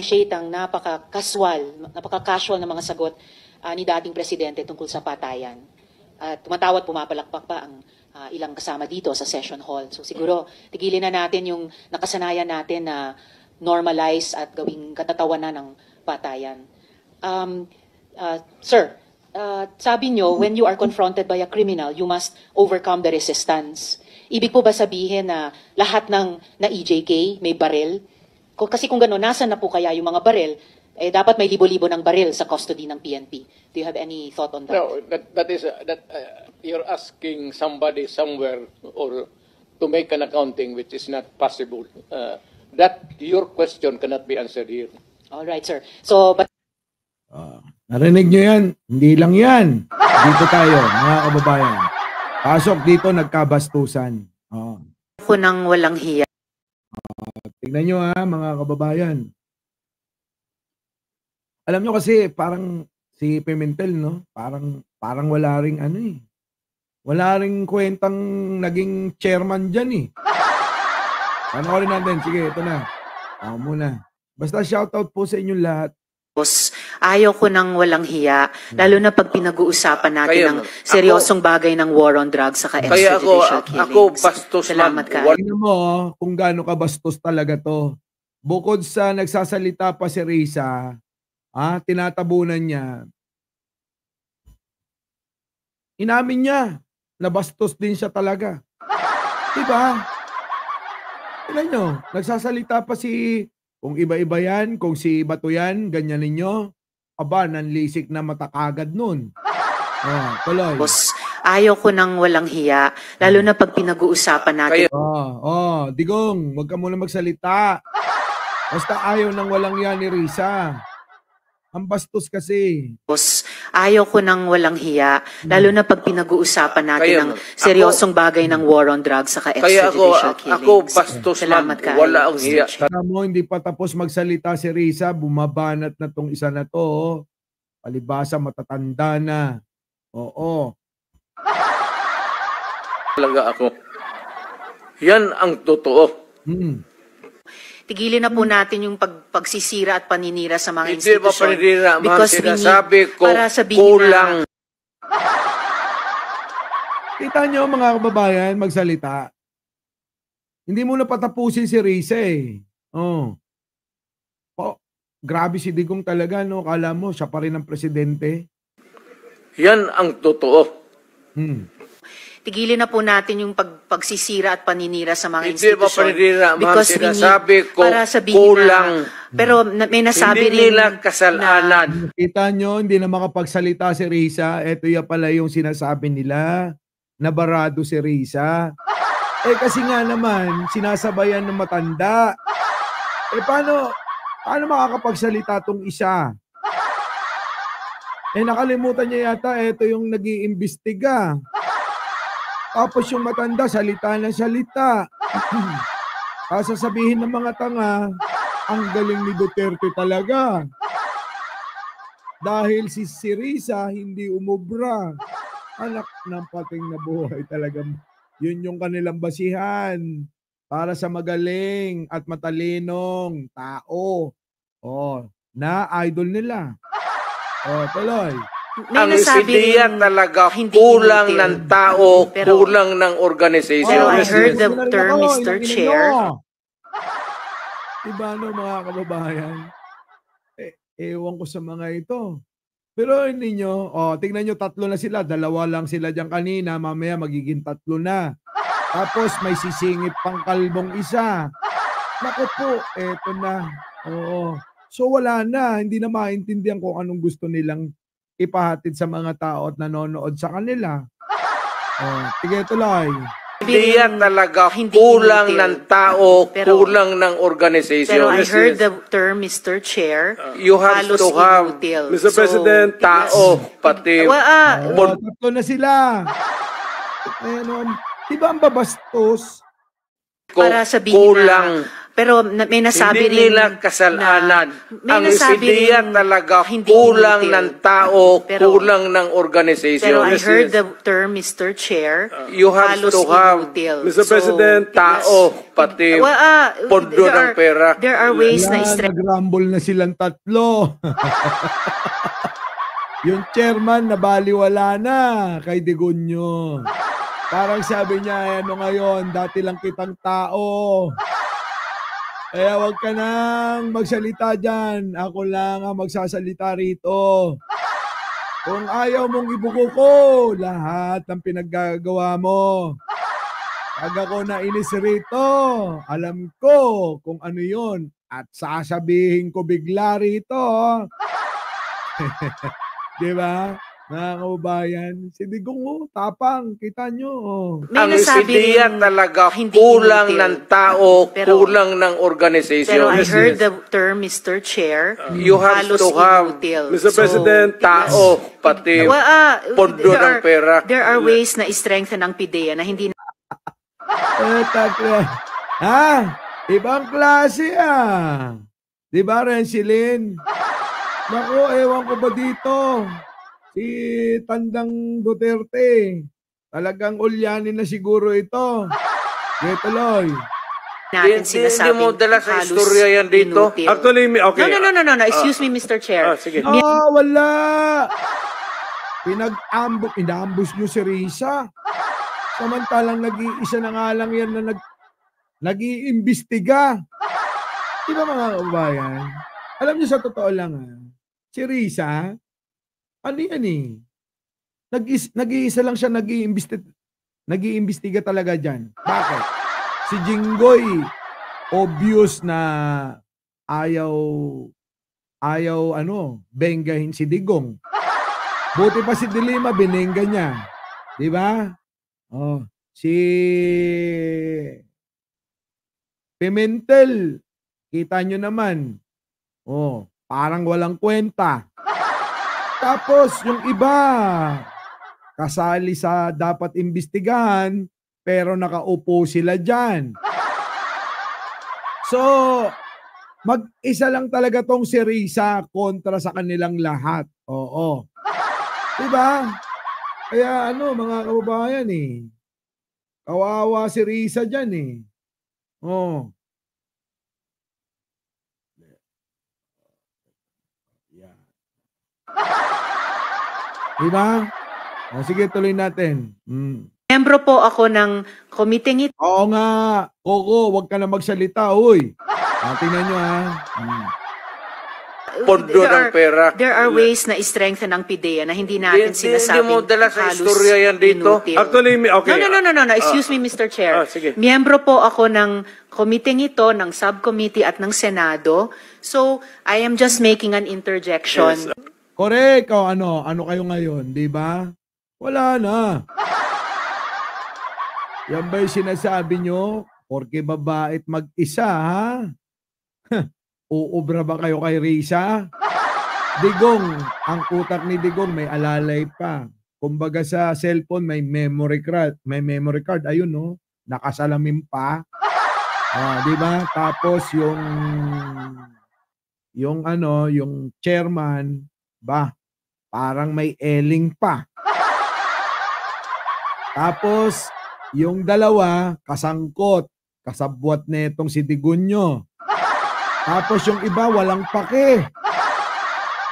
appreciate ang napaka-casual na mga sagot ni dating presidente tungkol sa patayan. At tumatawat, pumapalakpak pa ang ilang kasama dito sa session hall. So siguro tigilin na natin yung nakasanayan natin na normalize at gawing katatawanan ng patayan. Sir, sabi nyo, when you are confronted by a criminal, you must overcome the resistance. Ibig po ba sabihin na lahat ng na EJK may baril? Kasi kung gano'n, nasan na po kaya yung mga baril? Eh, dapat may libo-libo ng baril sa custody ng PNP. Do you have any thought on that? No, you're asking somebody somewhere or to make an accounting which is not possible. Your question cannot be answered here. All right, sir. So, but Narinig nyo yan? Hindi lang yan. Dito tayo, mga kababayan. Pasok dito, nagkabastusan. ako nang walang hiya. Tignan nyo mga kababayan. Alam nyo kasi, parang si Pimentel, no? Parang wala ring wala ring kwentang naging chairman dyan Panoorin natin. Sige, ito na. Muna. Basta shoutout po sa inyong lahat. Ayaw ko nang walang hiya, lalo na pag pinag-uusapan natin ng seryosong bagay ng war on drugs saka extrajudicial killings. Ako bastos Salamat ka. Tingnan mo kung gaano ka bastos talaga to. Bukod sa nagsasalita pa si Risa, tinatabunan niya. Inamin niya na bastos din siya talaga. Diba? Tingnan nyo, nagsasalita pa kung iba-iba yan, kung si Bato yan, ganyan ninyo, nanlisik na mata kagad nun. Tuloy. Ayaw ko nang walang hiya, lalo na pag pinag-uusapan natin. Digong, wag ka muna magsalita. Basta ayaw nang walang hiya ni Risa. Ang bastos kasi. Ayaw ko nang walang hiya, lalo na pag pinag-uusapan natin ng seryosong bagay ng war on drugs saka extrajudicial killings. Ako bastos Salamat ka. Wala ang hiya. Mo, hindi pa tapos magsalita si Risa, bumabanat na tong isa na to. Palibasa, matatanda na. Oo. Talaga ako. Yan ang totoo. Tigilin na po natin yung pagsisira at paninira sa mga Hindi ba institusyon. paninira? Because we need, sinasabi ko, para sabihin kulang. Kita nyo mga kababayan, magsalita. Hindi mo na patapusin si Risa grabe si Digong talaga, no? Kala mo, siya pa rin ang presidente. Yan ang totoo. tigilin na po natin yung pagsisira at paninira sa mga Hindi ba institusyon. paninira? Because we Sinasabi need, ko, para sabihin kulang. Pero may nasabi Hindi rin nila kasalanan. Kita nyo, hindi na makapagsalita si Risa. Ito ya pala yung sinasabi nila. Nabarado si Risa. Kasi nga naman, sinasabayan ng matanda. Paano makakapagsalita tong isa? Nakalimutan niya yata, ito yung nag-iimbestiga. Tapos yung matanda, salita na salita. Sasabihin ng mga tanga, ang galing ni Duterte talaga. Dahil si Risa hindi umubra. Anak ng pating na buhay talaga. Yun yung kanilang basihan para sa magaling at matalinong tao. Na idol nila. Tuloy. Ang ideya talaga kulang ng tao, kulang ng organization. Pero I heard the term, Mr. Chair. Diba mga kababayan? Ewan ko sa mga ito. Pero hindi nyo, tingnan nyo, 3 na sila. 2 lang sila dyan kanina. Mamaya magiging 3 na. Tapos may sisingit pang kalbong isa. Naku po, eto na. So wala na. Hindi na maintindihan kung anong gusto nilang ipahatid sa mga tao at nanonood sa kanila. Sige, tuloy. Ideya talaga kulang ng tao, kulang ng organization. Pero I heard the term, Mr. Chair, you have to have, Mr. President, tao, pati 3 na sila. Diba ang babastos? para sabihin kulang Pero may nasabi Hindi rin nila kasalanan. may Ang nasabi ideya rin talaga hindi kulang inutil. ng tao, Pero- kulang ng organization. Pero I heard the term, Mr. Chair, You have halos to have, inutil. Mr. President, tao, pati pondo ng pera. There are ways na Wala, strength. nagrumble na silang tatlo. Yung chairman nabaliwala na kay Digonyo. Parang sabi niya, ano ngayon, dati lang kitang tao. Kaya wag ka nang magsalita dyan. Ako lang ang magsasalita rito. Kung ayaw mong ibuko ko, lahat ng pinaggagawa mo. Pag ako nainis rito, alam ko kung ano yon at sasabihin ko bigla rito. Di ba? Mga kaubayan, si Digong tapang, kita nyo. May Ang nasabi ideya rin talaga hindi kulang inutil. ng tao, Pero- kulang ng organization. Pero I Yes, heard yes. the term, Mr. Chair, You have halos to have, inutil. Mr. President, tao, pati pondo ng pera. There are ways na i-strengthen ang PIDEA na hindi Ibang klase Di ba, Rensilin? Naku, ewan ko ba dito? Si Tandang Duterte. Talagang ulyanin na siguro ito. Di tuloy. natin Hindi sinasabing mo dala sa halos istorya yan dito. inutil. actually, okay. No. Excuse me, Mr. Chair. Sige. Wala. Inambush nyo si Risa. Samantalang nag-iisa na nga lang yan na nag-iimbestiga. Di ba mga kabayan? Alam niyo sa totoo lang si Risa, ano yan nag-iisa lang siya nag-iimbestiga talaga dyan. Bakit? Si Jinggoy, obvious na ayaw benggahin si Digong. Buti pa si Dilima, binengga niya. Di ba? Si Pimentel, kita nyo naman. Parang walang kwenta. Tapos yung iba, kasali sa dapat imbestigahan, pero nakaupo sila dyan. So, mag-isa lang talaga tong si Risa kontra sa kanilang lahat. Oo. Diba? Kaya mga kababayan kawawa si Risa dyan Diba? Sige, tuloy natin. Membro po ako ng committee ito. Oo nga. Coco, wag ka na magsalita, uy. Tingnan nyo Pondo ng pera. There are ways na i-strengthen ang PIDEA na hindi natin Hindi sinasabing mo dala sa halos istorya yan dito. inutil. Actually, okay. No. Excuse me, Mr. Chair. Sige. Miyembro po ako ng committee ito, ng subcommittee at ng Senado. So, I am just making an interjection. Correct. Ano kayo ngayon, di ba? Wala na. Yan ba yung sinasabi nyo? Porke babait mag-isa, ha? Uubra ba kayo kay Risa? Digong, ang utak ni Digong may alalay pa. Kumbaga sa cellphone may memory card. Ayun, no? Nakasalamin pa. Di ba? Tapos yung chairman, parang may eling pa. Tapos, yung dalawa, kasangkot. Kasabwat na itong si Digonyo. Tapos yung iba, walang pake.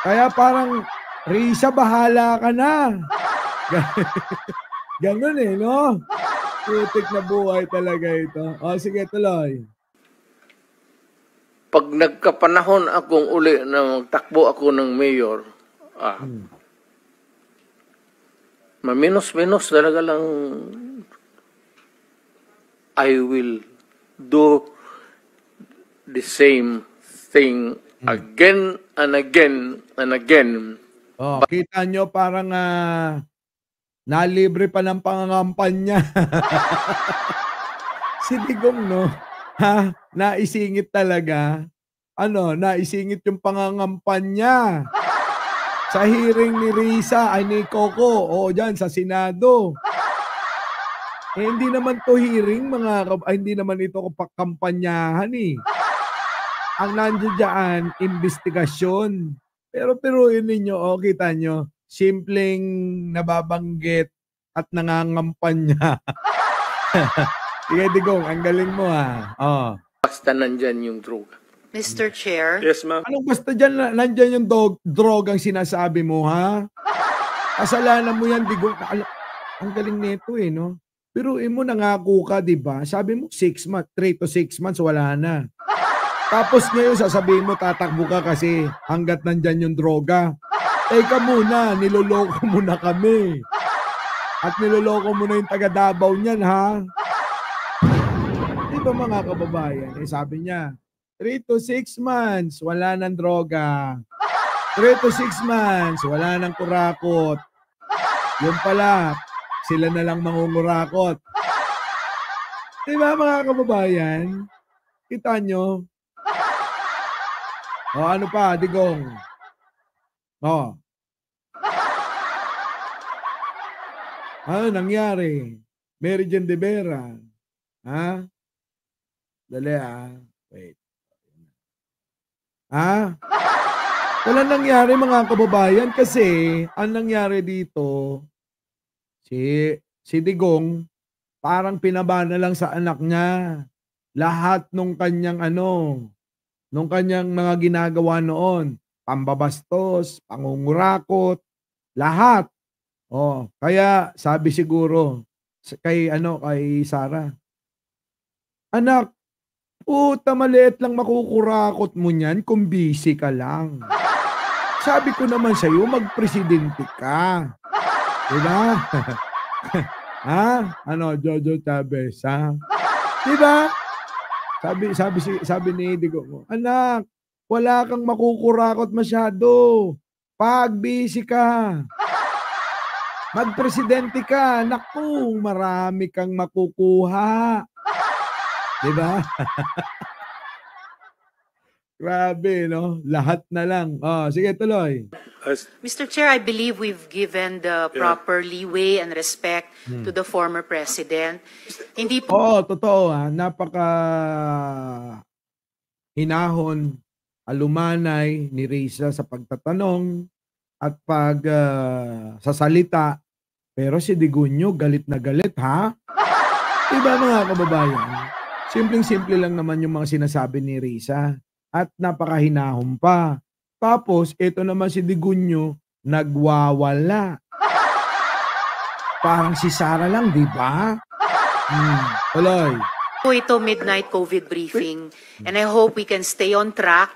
Kaya parang, Risa, bahala ka na. Ganun no? Putik na buhay talaga ito. Sige, tuloy. Pag nagkapanahon akong uli na magtakbo ako ng mayor, maminos-minos talaga lang I will do the same thing again and again and again. Kita nyo parang nalibre pa ng pangangampanya. Si Digong, no? Naisingit talaga. Naisingit yung pangangampanya. Sa hearing ni Risa, ni Coco, dyan sa Senado. Hindi naman to hearing, hindi naman ito kampanyahan ang nandiyan dyan, investigasyon. Pero piruin ninyo, kita nyo, simpleng nababanggit at nangangampanya. Sige, Digong, ang galing mo ha. Basta nandyan yung droga. Mr. Chair, Yes, ma'am. Anong basta dyan, nandyan yung drogang sinasabi mo, ha? Kasalanan mo yan, Digong. Ang galing nito no? Piruin mo, nangako ka, di ba? Sabi mo, 6 months, 3 to 6 months, wala na. Tapos ngayon, sasabihin mo, tatakbo ka kasi hanggat nandyan yung droga. Teka muna, niloloko mo na kami. At niloloko mo na yung taga Davao niyan, ha? Di ba mga kababayan? Sabi niya, 3 to 6 months, wala nang droga. 3 to 6 months, wala nang kurakot. Yung pala, sila na lang mangungurakot. Di ba mga kababayan? Kita nyo? Ano pa, Digong? Ano nangyari? Mary Jane de Vera. Ha? Dali Wait. Wala nangyari mga kababayan kasi ang nangyari dito, si Digong parang pinabana lang sa anak niya. Lahat nung kanyang nung kanyang mga ginagawa noon, pambabastos, pangungurakot, lahat. Kaya sabi siguro kay Sara, anak, puta, maliit lang makukurakot mo niyan kung busy ka lang. Sabi ko naman sa'yo, magpresidente ka. Diba? Jojo Chavez, ha? Diba? Sabi ni Digo, anak, wala kang makukurakot masyado. Pag busy ka, magpresidente ka, naku, marami kang makukuha. Diba? Grabe, no? Lahat na lang. Sige, tuloy. Mr. Chair, I believe we've given the proper leeway and respect to the former president. Hindi po Totoo napaka hinahon, alumanay ni Risa sa pagtatanong at sa salita. Pero si Digunyo galit na galit, ha? Diba mga kababayan? Simpleng-simple lang naman yung mga sinasabi ni Risa at napakahinahon pa. Tapos, ito naman si Digunyo, nagwawala. Parang si Sara lang, di ba? Tuloy. po ito midnight COVID briefing and I hope we can stay on track.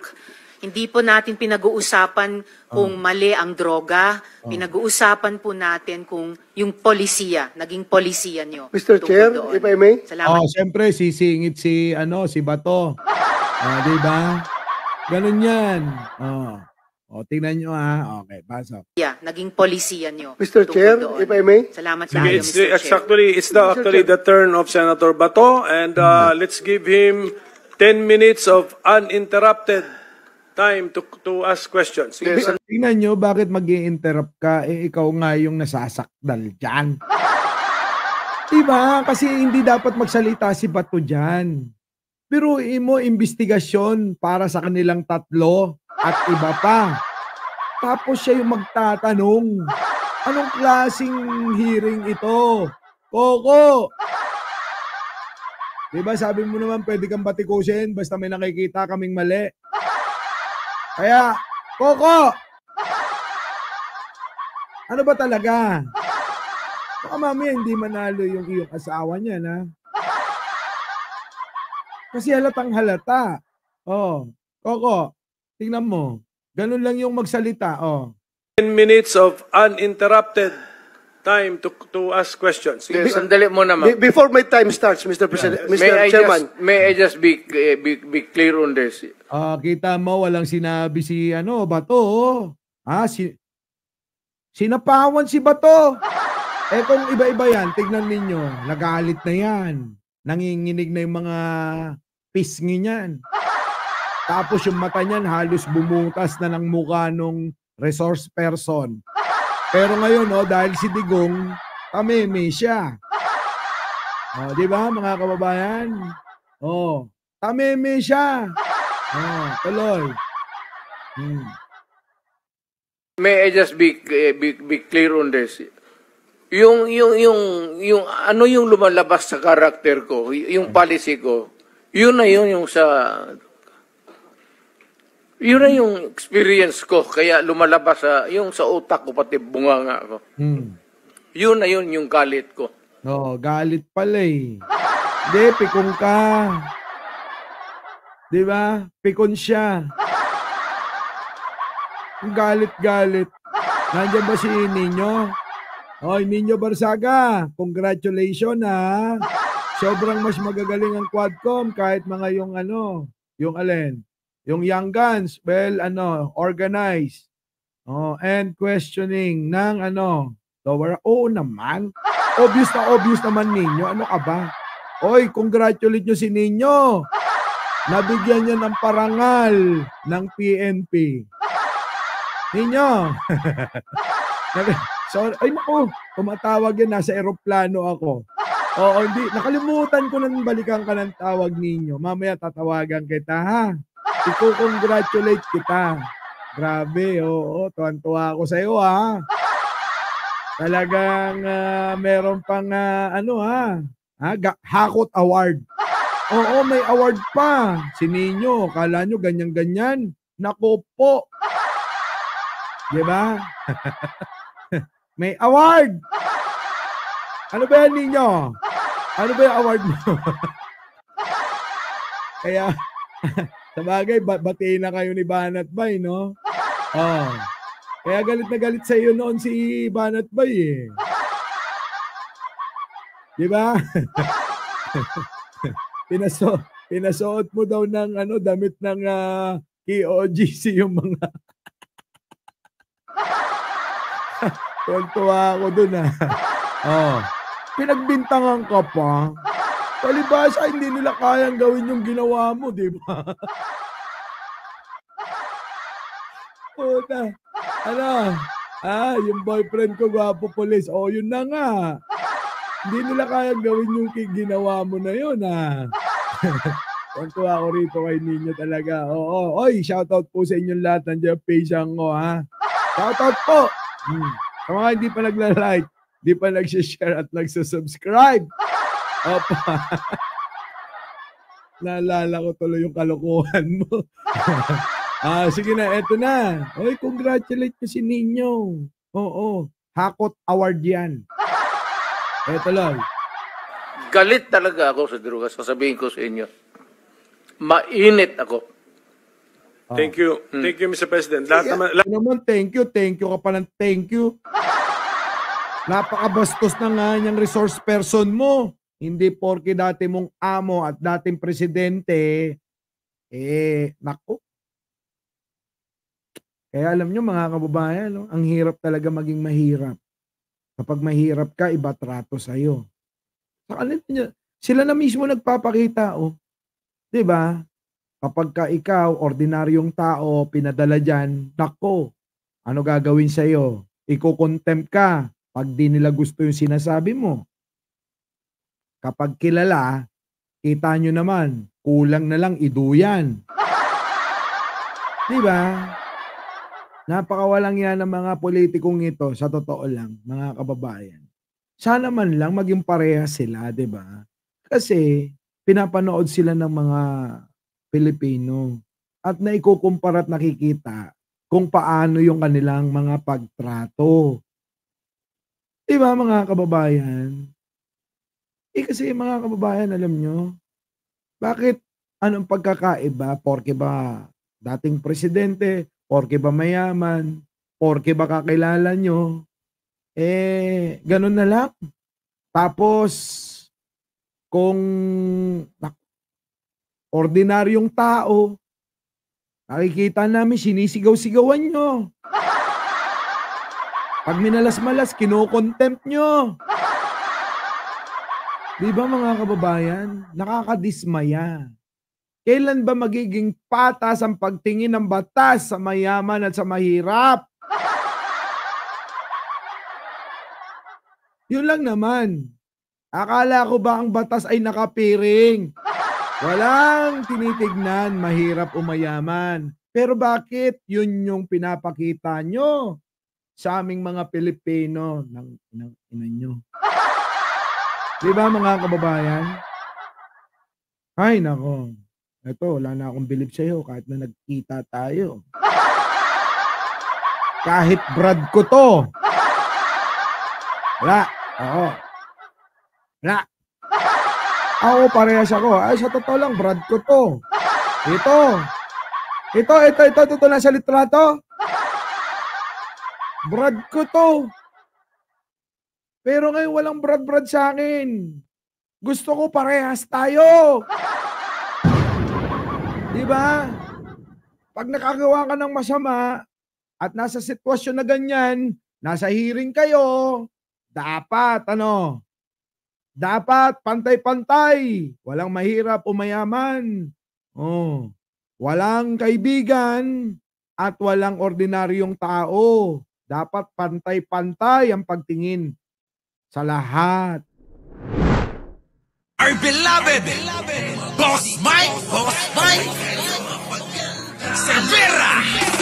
Hindi po natin pinag-uusapan kung mali ang droga. Pinag-uusapan po natin kung yung polisiya, naging polisiya nyo. Mr. Chair, doon. if I may. Salamat. Siyempre, sisingit si Bato. Di ba? Ganun yan. Tingnan nyo Okay, pasok. Naging polisiya nyo. Mr. Chair, doon. if I may. Salamat Sige, tayo, it's Mr. Chair. it's actually the turn of Senator Bato, and let's give him 10 minutes of uninterrupted time to ask questions. Tingnan nyo, bakit mag-i-interrupt ka? Ikaw nga yung nasasakdal dyan. Diba? Kasi hindi dapat magsalita si Bato dyan. Pero mo investigasyon para sa kanilang tatlo at iba pa. Tapos siya yung magtatanong, anong klaseng hearing ito? Coco! Diba sabi mo naman pwede kang batikusin basta may nakikita kaming mali. Kaya, Coco! Ano ba talaga? Baka mamaya hindi manalo yung iyong asawa niya, na? Kasi halatang halata. Coco, tingnan mo. Ganun lang yung magsalita, 10 minutes of uninterrupted time to ask questions. Sandali mo naman. Before my time starts, Mr. President, Mr. Chairman. May I just be clear on this? Kita mo, walang sinabi si Bato. Sinapawan si Bato. Kung iba-iba yan, tignan ninyo, nagalit na yan. Nanginginig na yung mga pisngi niyan. Tapos yung mata niyan halos bumutas na ng mukha nung resource person. Pero ngayon, dahil si Digong, tameme siya. Di ba mga kababayan? Tameme siya. Tuloy. May I just be clear on this? Yung ano yung lumalabas sa karakter ko, yung policy ko, yun na yung experience ko, kaya lumalabas yung sa utak ko, pati bunganga ko. Yun na yun yung galit ko. Galit pala eh. Hindi, pikon ka. Di ba? Pikon siya. Ang galit-galit. Nandiyan ba si Nino? Hoy, Nino Barsaga, congratulations ha. Sobrang mas magagaling ang Quadcom kahit mga yung alin? Yung Young Guns, well, organized. And questioning ng lower. Oo naman. Obvious naman Nino. Ano ka ba? Hoy, congratulate nyo si Nino. Nabigyan niya ng parangal ng PNP. Nino. Sorry. Ay naku, tumatawag yan. Nasa eroplano ako. Oo, hindi. Nakalimutan ko nang balikan ka ng tawag ninyo. Mamaya tatawagan kita, ha? Iko-congratulate kita. Grabe, oo. Tuwan-tuwa ako sa iyo, ha? Talagang meron pang Hakot Award. Oo, may award pa. Si Nino, kala nyo ganyan-ganyan. Naku po. Diba? May award. Ano ba yan, Nino? Ano ba yung award mo? Kaya, sa bagay, batiin na kayo ni Banat Bay, no? Kaya galit na galit sa iyo noon si Banat Bay, eh. Diba? Pinasuot mo daw ng damit ng KOGC yung mga tuwa ako dun, pinagbintangan ka pa. Palibasa, hindi nila kayang gawin yung ginawa mo, di ba? Puta. Yung boyfriend ko, gwapo police. Yun na nga. Hindi nila kayang gawin yung ginawa mo na yun, Tuwa ako rito kay Nino talaga. Oy, shoutout po sa inyong lahat. Nandiyan page-ang ko, ha? Shoutout po! Sa mga hindi pa nagla-like, hindi pa nag-share at nagsusubscribe. Naalala ko tuloy yung kalokohan mo. Sige na, eto na. Oy, congratulate ko si Nino. Hakot Award yan. Eto lang. Galit talaga ako sa droga. Sasabihin ko sa inyo. Mainit ako. Thank you. Thank you, Mr. President. Thank you ka pa ng thank you. Napakabastos na nga niyang resource person mo. Hindi porke dati mong amo at dating presidente, naku. Kaya alam nyo mga kababayan, ang hirap talaga maging mahirap. Kapag mahirap ka, iba trato sa'yo. Sila na mismo nagpapakita, diba? Kapag ka ikaw, ordinaryong tao, pinadala dyan, nako, ano gagawin sa'yo? Iko-contempt ka pag di nila gusto yung sinasabi mo. Kapag kilala, kita nyo naman, kulang na lang iduyan. Diba? Napakawalang yan ng mga politikong ito, sa totoo lang, mga kababayan. Sana man lang maging parehas sila, diba? Kasi, pinapanood sila ng mga Pilipino at naikukumpara at nakikita kung paano yung kanilang mga pagtrato. Diba mga kababayan? Kasi mga kababayan, alam nyo, bakit anong pagkakaiba? Porke ba dating presidente? Porke ba mayaman? Porke ba kakilala nyo? Ganun na lang. Tapos, kung ordinaryong tao, nakikita namin, sinisigaw-sigawan nyo. Pag minalas-malas, kino-contempt nyo. Di ba mga kababayan? Nakakadismaya. Kailan ba magiging patas ang pagtingin ng batas sa mayaman at sa mahirap? Yun lang naman. Akala ko ba ang batas ay nakapiring? Walang tinitignan, mahirap o mayaman. Pero bakit yun yung pinapakita nyo sa aming mga Pilipino ng ina nyo? Di ba mga kababayan? Ay, nako. Ito, wala na akong bilib sa'yo kahit na nagkita tayo. Kahit brad ko to. Wala. Ako. Wala. Ako, parehas ako. Ay, sa totoo lang, brad ko to. Ito nasa litrato. Brad ko to. Pero ngayon walang brad sa akin. Gusto ko parehas tayo. Diba? Pag nakagawa ka ng masama at nasa sitwasyon na ganyan, nasa hearing kayo, dapat dapat pantay-pantay. Walang mahirap o mayaman. Oh. Walang kaibigan at walang ordinaryong tao. Dapat pantay-pantay ang pagtingin sa lahat. Our beloved Boss Mike Severa.